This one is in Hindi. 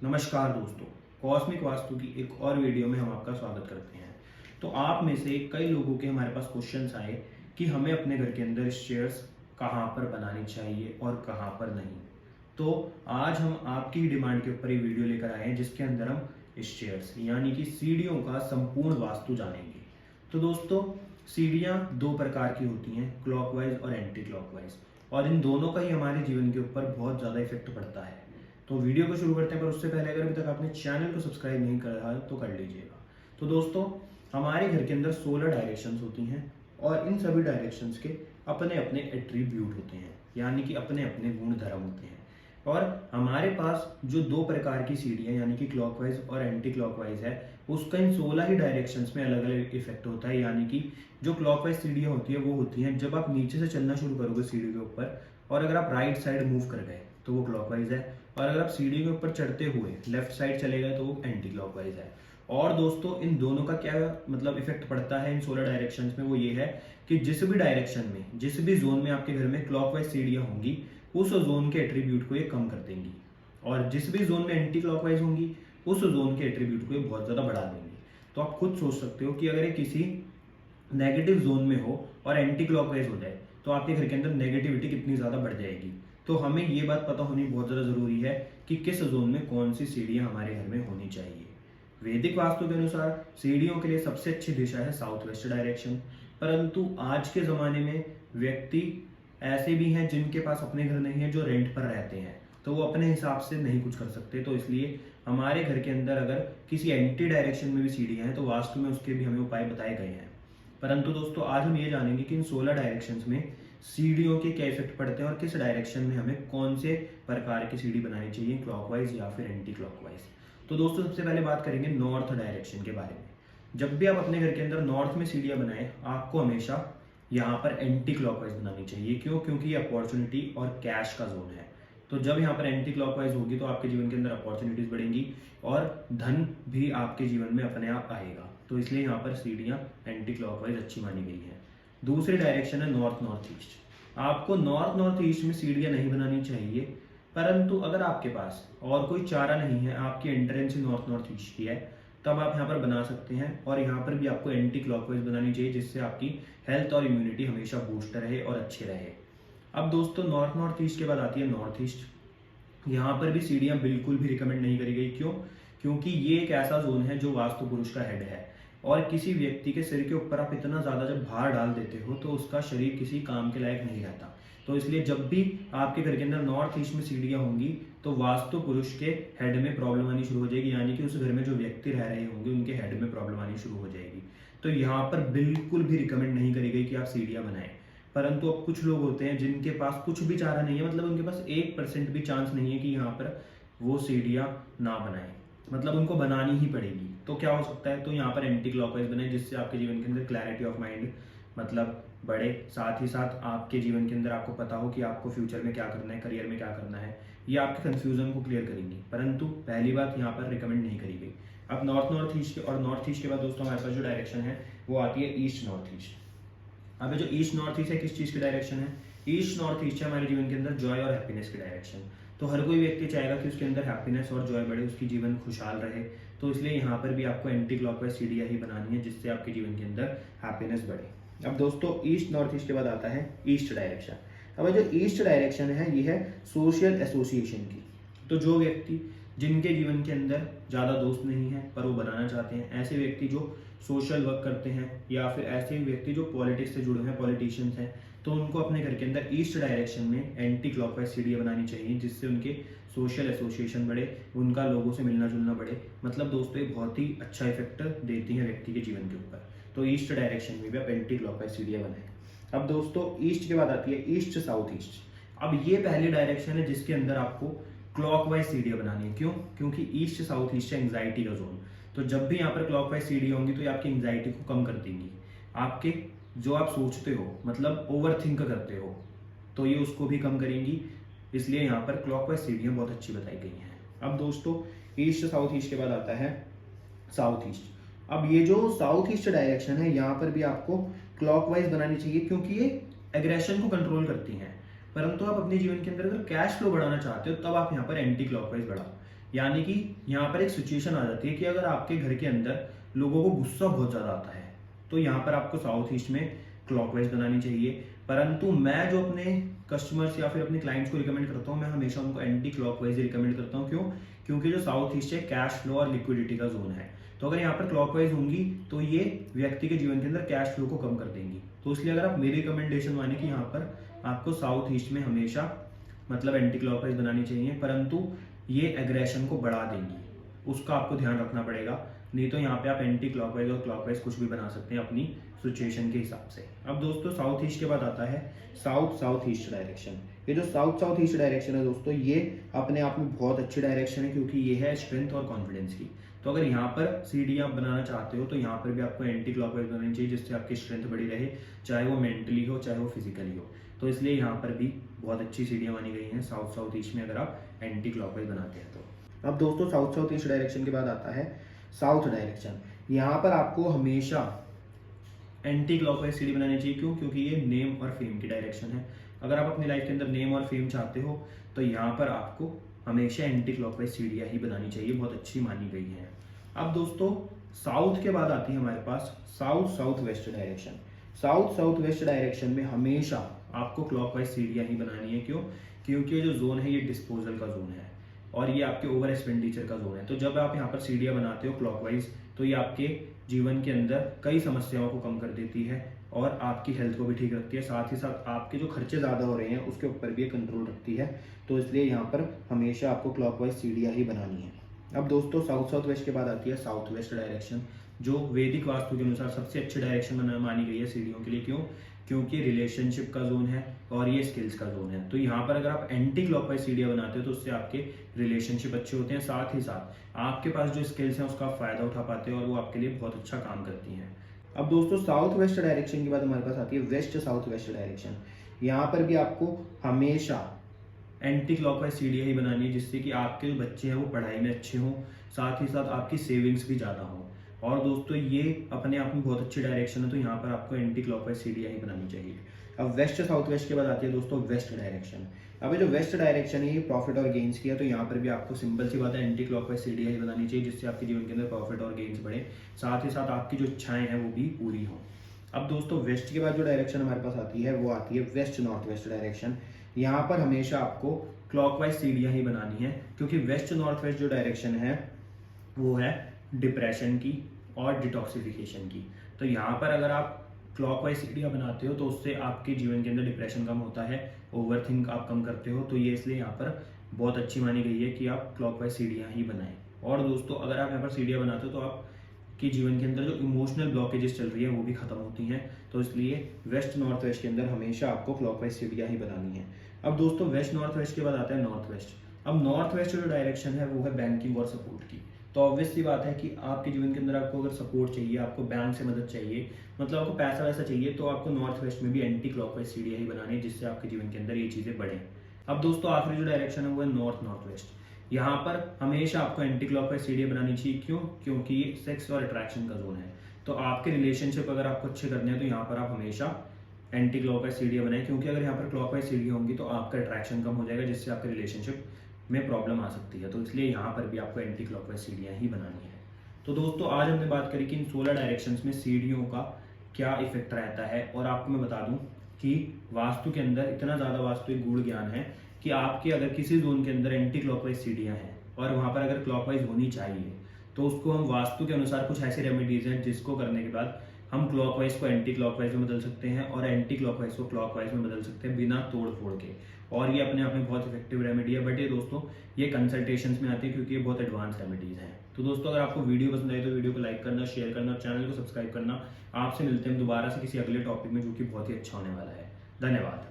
नमस्कार दोस्तों, कॉस्मिक वास्तु की एक और वीडियो में हम आपका स्वागत करते हैं। तो आप में से कई लोगों के हमारे पास क्वेश्चंस आए कि हमें अपने घर के अंदर स्टेयर्स कहाँ पर बनानी चाहिए और कहाँ पर नहीं। तो आज हम आपकी डिमांड के ऊपर ये वीडियो लेकर आए हैं जिसके अंदर हम स्टेयर्स यानी कि सीढ़ियों का संपूर्ण वास्तु जानेंगे। तो दोस्तों, सीढ़ियाँ दो प्रकार की होती हैं, क्लॉकवाइज और एंटी क्लॉकवाइज, और इन दोनों का ही हमारे जीवन के ऊपर बहुत ज़्यादा इफेक्ट पड़ता है। तो वीडियो को शुरू करते हैं, पर उससे पहले अगर अभी तक आपने चैनल को सब्सक्राइब नहीं करा है तो कर लीजिएगा। तो दोस्तों, हमारे घर के अंदर 16 डायरेक्शंस होती हैं और इन सभी डायरेक्शंस के अपने अपने एट्रीब्यूट होते हैं, यानी कि अपने अपने गुण धर्म होते हैं। और हमारे पास जो दो प्रकार की सीढ़ियाँ यानी कि क्लॉकवाइज और एंटी क्लॉकवाइज है, उसका इन 16 ही डायरेक्शंस में अलग अलग इफेक्ट होता है। यानी कि जो क्लॉकवाइज सीढ़ियाँ होती है वो होती हैं जब आप नीचे से चलना शुरू करोगे सीढ़ी के ऊपर, और अगर आप राइट साइड मूव कर गए तो वो क्लॉकवाइज है, और अगर आप सीढ़ी के ऊपर चढ़ते हुए लेफ्ट साइड चले गए तो वो एंटी क्लॉकवाइज है। और दोस्तों, इन दोनों का क्या मतलब इफेक्ट पड़ता है इन 16 डायरेक्शंस में, वो ये है कि जिस भी डायरेक्शन में, जिस भी जोन में आपके घर में क्लॉकवाइज सीढ़ियाँ होंगी, उस जोन के एट्रीब्यूट को ये कम कर देंगी, और जिस भी जोन में एंटी क्लॉकवाइज होंगी उस जोन के एट्रीब्यूट को ये बहुत ज़्यादा बढ़ा देंगी। तो आप खुद सोच सकते हो कि अगर ये किसी नेगेटिव जोन में हो और एंटी क्लॉकवाइज हो जाए तो आपके घर के अंदर नेगेटिविटी कितनी ज़्यादा बढ़ जाएगी। तो हमें ये बात पता होनी बहुत ज़्यादा ज़रूरी है कि किस जोन में कौन सी सीढ़ियाँ हमारे घर में होनी चाहिए। वैदिक वास्तु के अनुसार सीढ़ियों के लिए सबसे अच्छी दिशा है साउथ वेस्ट डायरेक्शन, परंतु आज के ज़माने में व्यक्ति ऐसे भी हैं जिनके पास अपने घर नहीं है, जो रेंट पर रहते हैं, तो वो अपने हिसाब से नहीं कुछ कर सकते। तो इसलिए हमारे घर के अंदर अगर किसी एंटी डायरेक्शन में भी सीढ़ियाँ हैं तो वास्तु में उसके भी हमें उपाय बताए गए हैं। परंतु दोस्तों, आज हम ये जानेंगे कि इन 16 डायरेक्शंस में सीढ़ियों के क्या इफेक्ट पड़ते हैं और किस डायरेक्शन में हमें कौन से प्रकार की सीढ़ी बनानी चाहिए, क्लॉकवाइज या फिर एंटी क्लॉकवाइज। तो दोस्तों, सबसे पहले बात करेंगे नॉर्थ डायरेक्शन के बारे में। जब भी आप अपने घर के अंदर नॉर्थ में सीढ़ियाँ बनाएं, आपको हमेशा यहाँ पर एंटी क्लॉकवाइज बनानी चाहिए। क्यों? क्योंकि ये अपॉर्चुनिटी और कैश का जोन है। तो जब यहाँ पर एंटी क्लॉकवाइज होगी तो आपके जीवन के अंदर अपॉर्चुनिटीज बढ़ेंगी और धन भी आपके जीवन में अपने आप आएगा। तो इसलिए यहाँ पर सीढ़ियाँ एंटी क्लॉकवाइज अच्छी मानी गई हैं। दूसरी डायरेक्शन है नॉर्थ नॉर्थ ईस्ट। आपको नॉर्थ नॉर्थ ईस्ट में सीढ़ियाँ नहीं बनानी चाहिए, परंतु अगर आपके पास और कोई चारा नहीं है, आपकी एंट्रेंस ही नॉर्थ नॉर्थ ईस्ट की है, तब आप यहाँ पर बना सकते हैं। और यहाँ पर भी आपको एंटी क्लॉकवाइज बनानी चाहिए, जिससे आपकी हेल्थ और इम्यूनिटी हमेशा बूस्ट रहे और अच्छे रहे। अब दोस्तों, नॉर्थ नॉर्थ ईस्ट के बाद आती है नॉर्थ ईस्ट। यहाँ पर भी सीढ़ियाँ बिल्कुल भी रिकमेंड नहीं करी गई। क्यों? क्योंकि ये एक ऐसा जोन है जो वास्तु पुरुष का हेड है, और किसी व्यक्ति के सिर के ऊपर आप इतना ज़्यादा जब भार डाल देते हो तो उसका शरीर किसी काम के लायक नहीं रहता। तो इसलिए जब भी आपके घर के अंदर नॉर्थ ईस्ट में सीढ़ियाँ होंगी तो वास्तु पुरुष के हेड में प्रॉब्लम आनी शुरू हो जाएगी, यानी कि उस घर में जो व्यक्ति रह रहे होंगे उनके हेड में प्रॉब्लम आनी शुरू हो जाएगी। तो यहाँ पर बिल्कुल भी रिकमेंड नहीं करी गई कि आप सीढ़ियाँ बनाएं। परंतु अब कुछ लोग होते हैं जिनके पास कुछ भी चारा नहीं है, मतलब उनके पास 1% भी चांस नहीं है कि यहाँ पर वो सीढ़ियाँ ना बनाएं, मतलब उनको बनानी ही पड़ेगी। तो क्या हो सकता है? तो यहाँ पर एंटी क्लॉकवाइज बनाए, जिससे आपके जीवन के अंदर क्लैरिटी ऑफ माइंड मतलब बढ़े, साथ ही साथ आपके जीवन के अंदर आपको पता हो कि आपको फ्यूचर में क्या करना है, करियर में क्या करना है। ये आपके कंफ्यूजन को क्लियर करेंगी। परंतु पहली बात यहाँ पर रिकमेंड नहीं करी गई। अब नॉर्थ नॉर्थ ईस्ट और नॉर्थ ईस्ट के बाद दोस्तों हमारे पास जो डायरेक्शन है वो आती है ईस्ट नॉर्थ ईस्ट। अब जो ईस्ट नॉर्थ ईस्ट है, किस चीज़ की डायरेक्शन है? ईस्ट नॉर्थ ईस्ट है हमारे जीवन के अंदर जॉय और हैप्पीनेस की डायरेक्शन। तो हर कोई व्यक्ति चाहेगा कि उसके अंदर हैप्पीनेस और जॉय बढ़े, उसकी जीवन खुशहाल रहे। तो इसलिए यहाँ पर भी आपको एंटी क्लॉकवाइज सीढ़ियाँ ही बनानी है, जिससे आपके जीवन के अंदर हैप्पीनेस बढ़े। अब दोस्तों, ईस्ट नॉर्थ ईस्ट के बाद आता है ईस्ट डायरेक्शन। अब जो ईस्ट डायरेक्शन है ये है सोशल एसोसिएशन की। तो जो व्यक्ति जिनके जीवन के अंदर ज़्यादा दोस्त नहीं है पर वो बनाना चाहते हैं, ऐसे व्यक्ति जो सोशल वर्क करते हैं, या फिर ऐसे व्यक्ति जो पॉलिटिक्स से जुड़े हैं, पॉलिटिशियंस हैं, तो उनको अपने घर के अंदर ईस्ट डायरेक्शन में एंटी क्लॉकवाइज सीढ़ियाँ बनानी चाहिए, जिससे उनके सोशल एसोसिएशन बढ़े, उनका लोगों से मिलना जुलना बढ़े। मतलब दोस्तों, ये बहुत ही अच्छा इफेक्ट देती हैं व्यक्ति के जीवन के ऊपर। तो ईस्ट डायरेक्शन में भी आप एंटी क्लॉकवाइज सीढ़ियाँ बनाएं। अब दोस्तों, ईस्ट के बाद आती है ईस्ट साउथ ईस्ट। अब ये पहली डायरेक्शन है जिसके अंदर आपको क्लॉकवाइज सीढ़ियाँ बनानी है। क्यों? क्योंकि ईस्ट साउथ ईस्ट है एंग्जाइटी का जोन। तो जब भी यहाँ पर क्लॉकवाइज सीढ़ियाँ होंगी तो ये आपकी एंग्जाइटी को कम कर देंगी। आपके जो आप सोचते हो, मतलब ओवर थिंक करते हो, तो ये उसको भी कम करेंगी। इसलिए यहाँ पर क्लॉकवाइज सीढ़ियाँ बहुत अच्छी बताई गई हैं। अब दोस्तों, ईस्ट साउथ ईस्ट के बाद आता है साउथ ईस्ट। अब ये जो साउथ ईस्ट डायरेक्शन है यहाँ पर भी आपको क्लॉकवाइज बनानी चाहिए, क्योंकि ये एग्रेशन को कंट्रोल करती हैं। परंतु आप अपने जीवन के अंदर अगर कैश फ्लो बढ़ाना चाहते हो तब आप यहाँ पर एंटी क्लॉकवाइज बढ़ाओ। यानी कि यहाँ पर एक सिचुएशन आ जाती है कि अगर आपके घर के अंदर लोगों को गुस्सा बहुत ज़्यादा आता है तो यहाँ पर आपको साउथ ईस्ट में क्लॉकवाइज बनानी चाहिए। परंतु मैं जो अपने कस्टमर्स या फिर अपने क्लाइंट्स को रिकमेंड करता हूँ, मैं हमेशा उनको एंटी क्लॉकवाइज ही रिकमेंड करता हूँ। क्यों? क्योंकि जो साउथ ईस्ट है कैश फ्लो और लिक्विडिटी का जोन है, तो अगर यहाँ पर क्लॉकवाइज होंगी तो ये व्यक्ति के जीवन के अंदर कैश फ्लो को कम कर देंगी। तो इसलिए अगर आप मेरी रिकमेंडेशन माने कि यहाँ पर आपको साउथ ईस्ट में हमेशा मतलब एंटी क्लॉकवाइज बनानी चाहिए, परंतु ये एग्रेशन को बढ़ा देंगी, उसका आपको ध्यान रखना पड़ेगा। नहीं तो यहाँ पे आप एंटी क्लॉकवाइज और क्लॉकवाइज कुछ भी बना सकते हैं अपनी सिचुएशन के हिसाब से। अब दोस्तों साउथ ईस्ट के बाद आता है साउथ साउथ ईस्ट डायरेक्शन। ये जो साउथ साउथ ईस्ट डायरेक्शन है दोस्तों, ये अपने आप में बहुत अच्छी डायरेक्शन है क्योंकि ये है स्ट्रेंथ और कॉन्फिडेंस की। तो अगर यहाँ पर सीढ़ी आप बनाना चाहते हो तो यहाँ पर भी आपको एंटी क्लॉकवाइज बनानी चाहिए, जिससे आपकी स्ट्रेंथ बढ़ी रहे, चाहे वो मेंटली हो चाहे वो फिजिकली हो। तो इसलिए यहाँ पर भी बहुत अच्छी सीढ़ियाँ बनी गई हैं साउथ साउथ ईस्ट में, अगर आप एंटी क्लॉकवाइज बनाते हैं तो। अब दोस्तों साउथ साउथ ईस्ट डायरेक्शन के बाद आता है साउथ डायरेक्शन। यहाँ पर आपको हमेशा एंटी क्लॉकवाइज सीढ़ी बनानी चाहिए। क्यों? क्योंकि ये नेम और फेम की डायरेक्शन है। अगर आप अपनी लाइफ के अंदर नेम और फेम चाहते हो तो यहाँ पर आपको हमेशा एंटी क्लॉकवाइज सीढ़ियाँ ही बनानी चाहिए, बहुत अच्छी मानी गई है। अब दोस्तों साउथ के बाद आती है हमारे पास south south west direction. South south west direction में हमेशा आपको क्लॉकवाइज सीढ़ियाँ ही बनानी है। क्यों? क्योंकि ये जो जोन है ये डिस्पोजल का जोन है और ये आपके ओवर एक्सपेंडिचर का जोन है। तो जब आप यहाँ पर सीढ़ियाँ बनाते हो क्लॉकवाइज तो ये आपके जीवन के अंदर कई समस्याओं को कम कर देती है और आपकी हेल्थ को भी ठीक रखती है। साथ ही साथ आपके जो खर्चे ज़्यादा हो रहे हैं उसके ऊपर भी ये कंट्रोल रखती है। तो इसलिए यहाँ पर हमेशा आपको क्लॉकवाइज सीढ़ियाँ ही बनानी है। अब दोस्तों साउथ साउथ वेस्ट के बाद आती है साउथ वेस्ट डायरेक्शन, जो वैदिक वास्तु के अनुसार सबसे अच्छी डायरेक्शन मानी गई है सीढ़ियों के लिए। क्यों? क्योंकि रिलेशनशिप का जोन है और ये स्किल्स का जोन है। तो यहाँ पर अगर आप एंटी क्लॉकवाइज सीढ़ियाँ बनाते हो तो उससे आपके रिलेशनशिप अच्छे होते हैं, साथ ही साथ आपके पास जो स्किल्स हैं उसका आप फायदा उठा पाते हो और वो आपके लिए बहुत अच्छा काम करती हैं। अब दोस्तों साउथ वेस्ट डायरेक्शन के बाद हमारे पास आती है वेस्ट साउथ वेस्ट डायरेक्शन। यहाँ पर भी आपको हमेशा एंटी क्लॉकवाइज सीढ़ियाँ ही बनानी है, जिससे कि आपके जो बच्चे हैं वो पढ़ाई में अच्छे हों, साथ ही साथ आपकी सेविंग्स भी ज़्यादा हो। और दोस्तों ये अपने आप में बहुत अच्छी डायरेक्शन है, तो यहाँ पर आपको एंटी क्लॉकवाइज सीढ़ियाँ ही बनानी चाहिए। अब वेस्ट साउथ वेस्ट के बाद आती है दोस्तों वेस्ट डायरेक्शन। अब ये जो वेस्ट डायरेक्शन है ये प्रॉफिट और गेन्स की है, तो यहाँ पर भी आपको सिंपल सी बात है एंटी क्लॉकवाइज सीढ़ियाँ ही बनानी चाहिए, जिससे आपके जीवन के अंदर प्रॉफिट और गेन्स बढ़े, साथ ही साथ आपकी जो इच्छाएं हैं वो भी पूरी हों। अब दोस्तों वेस्ट के बाद जो डायरेक्शन हमारे पास आती है वो आती है वेस्ट नॉर्थ वेस्ट डायरेक्शन। यहाँ पर हमेशा आपको क्लॉकवाइज सीढ़ियाँ ही बनानी है, क्योंकि वेस्ट नॉर्थ वेस्ट जो डायरेक्शन है वो है डिप्रेशन की और डिटॉक्सिफिकेशन की। तो यहाँ पर अगर आप क्लॉकवाइज सीढ़ियाँ बनाते हो तो उससे आपके जीवन के अंदर डिप्रेशन कम होता है, ओवरथिंक आप कम करते हो। तो ये इसलिए यहाँ पर बहुत अच्छी मानी गई है कि आप क्लॉकवाइज सीढ़ियाँ ही बनाएं। और दोस्तों अगर आप यहाँ पर सीढ़ियाँ बनाते हो तो आपके जीवन के अंदर जो इमोशनल ब्लॉकेजेस चल रही है वो भी खत्म होती हैं। तो इसलिए वेस्ट नॉर्थ वेस्ट के अंदर हमेशा आपको क्लॉकवाइज सीढ़ियाँ ही बनानी है। अब दोस्तों वेस्ट नॉर्थ वेस्ट के बाद आता है नॉर्थ वेस्ट। अब नॉर्थ वेस्ट जो डायरेक्शन है वो है बैंकिंग और सपोर्ट की। तो ऑब्वियस सी बात है कि आपके जीवन के अंदर आपको अगर सपोर्ट चाहिए, आपको बैंक से मदद चाहिए, मतलब आपको पैसा वैसा चाहिए, तो आपको नॉर्थ वेस्ट में भी एंटी क्लॉकवाइज सीढ़ियाँ ही बनानी है, जिससे आपके जीवन के अंदर ये चीज़ें बढ़ें। अब दोस्तों आखिरी जो डायरेक्शन है वो है नॉर्थ नॉर्थ वेस्ट। यहाँ पर हमेशा आपको एंटी क्लॉकवाइज सीढ़ियाँ बनानी चाहिए। क्यों? क्योंकि ये सेक्स और अट्रैक्शन का जोन है। तो आपके रिलेशनशिप अगर आपको अच्छे करने हैं तो यहाँ पर आप हमेशा एंटी क्लॉकवाइज सीढ़ियाँ बनाएं, क्योंकि अगर यहाँ पर क्लॉकवाइज सीढ़ियाँ होंगी तो आपका अट्रैक्शन कम हो जाएगा, जिससे आपके रिलेशनशिप में प्रॉब्लम आ सकती है। तो इसलिए यहाँ पर भी आपको एंटी क्लॉकवाइज सीढ़ियाँ ही बनानी है। तो दोस्तों आज हमने बात करी कि इन 16 डायरेक्शंस में सीढ़ियों का क्या इफेक्ट रहता है, और आपको मैं बता दूं कि वास्तु के अंदर इतना ज़्यादा वास्तु एक गूढ़ ज्ञान है कि आपके अगर किसी जोन के अंदर एंटी क्लॉकवाइज सीढ़ियाँ हैं और वहाँ पर अगर क्लॉकवाइज होनी चाहिए तो उसको हम वास्तु के अनुसार कुछ ऐसे रेमेडीज हैं जिसको करने के बाद हम क्लॉकवाइज को एंटी क्लॉकवाइज में बदल सकते हैं और एंटी क्लॉकवाइज को क्लॉकवाइज में बदल सकते हैं बिना तोड़ फोड़ के। और ये अपने आप में बहुत इफेक्टिव रेमेडी है, बट ये दोस्तों ये कंसल्टेशंस में आती है क्योंकि ये बहुत एडवांस रेमेडीज हैं। तो दोस्तों अगर आपको वीडियो पसंद आई तो वीडियो को लाइक करना, शेयर करना और चैनल को सब्सक्राइब करना। आपसे मिलते हैं दोबारा से किसी अगले टॉपिक में जो कि बहुत ही अच्छा होने वाला है। धन्यवाद।